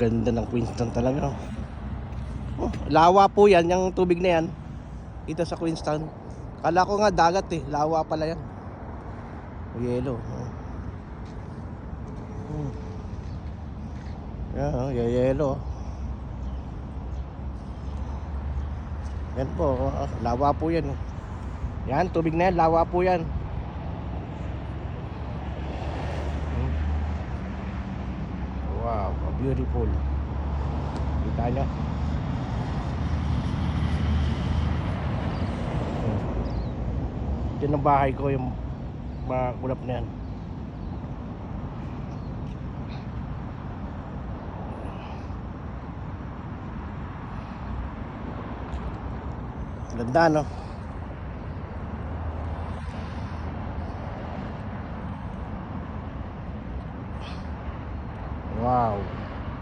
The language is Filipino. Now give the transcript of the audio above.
Ganda ng Queenstown talaga. Oh, lawa po yan, yung tubig na yan. Dito sa Queenstown. Kala ko nga dagat eh, lawa pala yan. Yelo. Yan, yelo. Yan po, lawa po yan. Yan, tubig na yan, lawa po yan. Wow, beautiful. Kita nyo. Yan ang bahay ko, yung makulap na yan. Ganda no.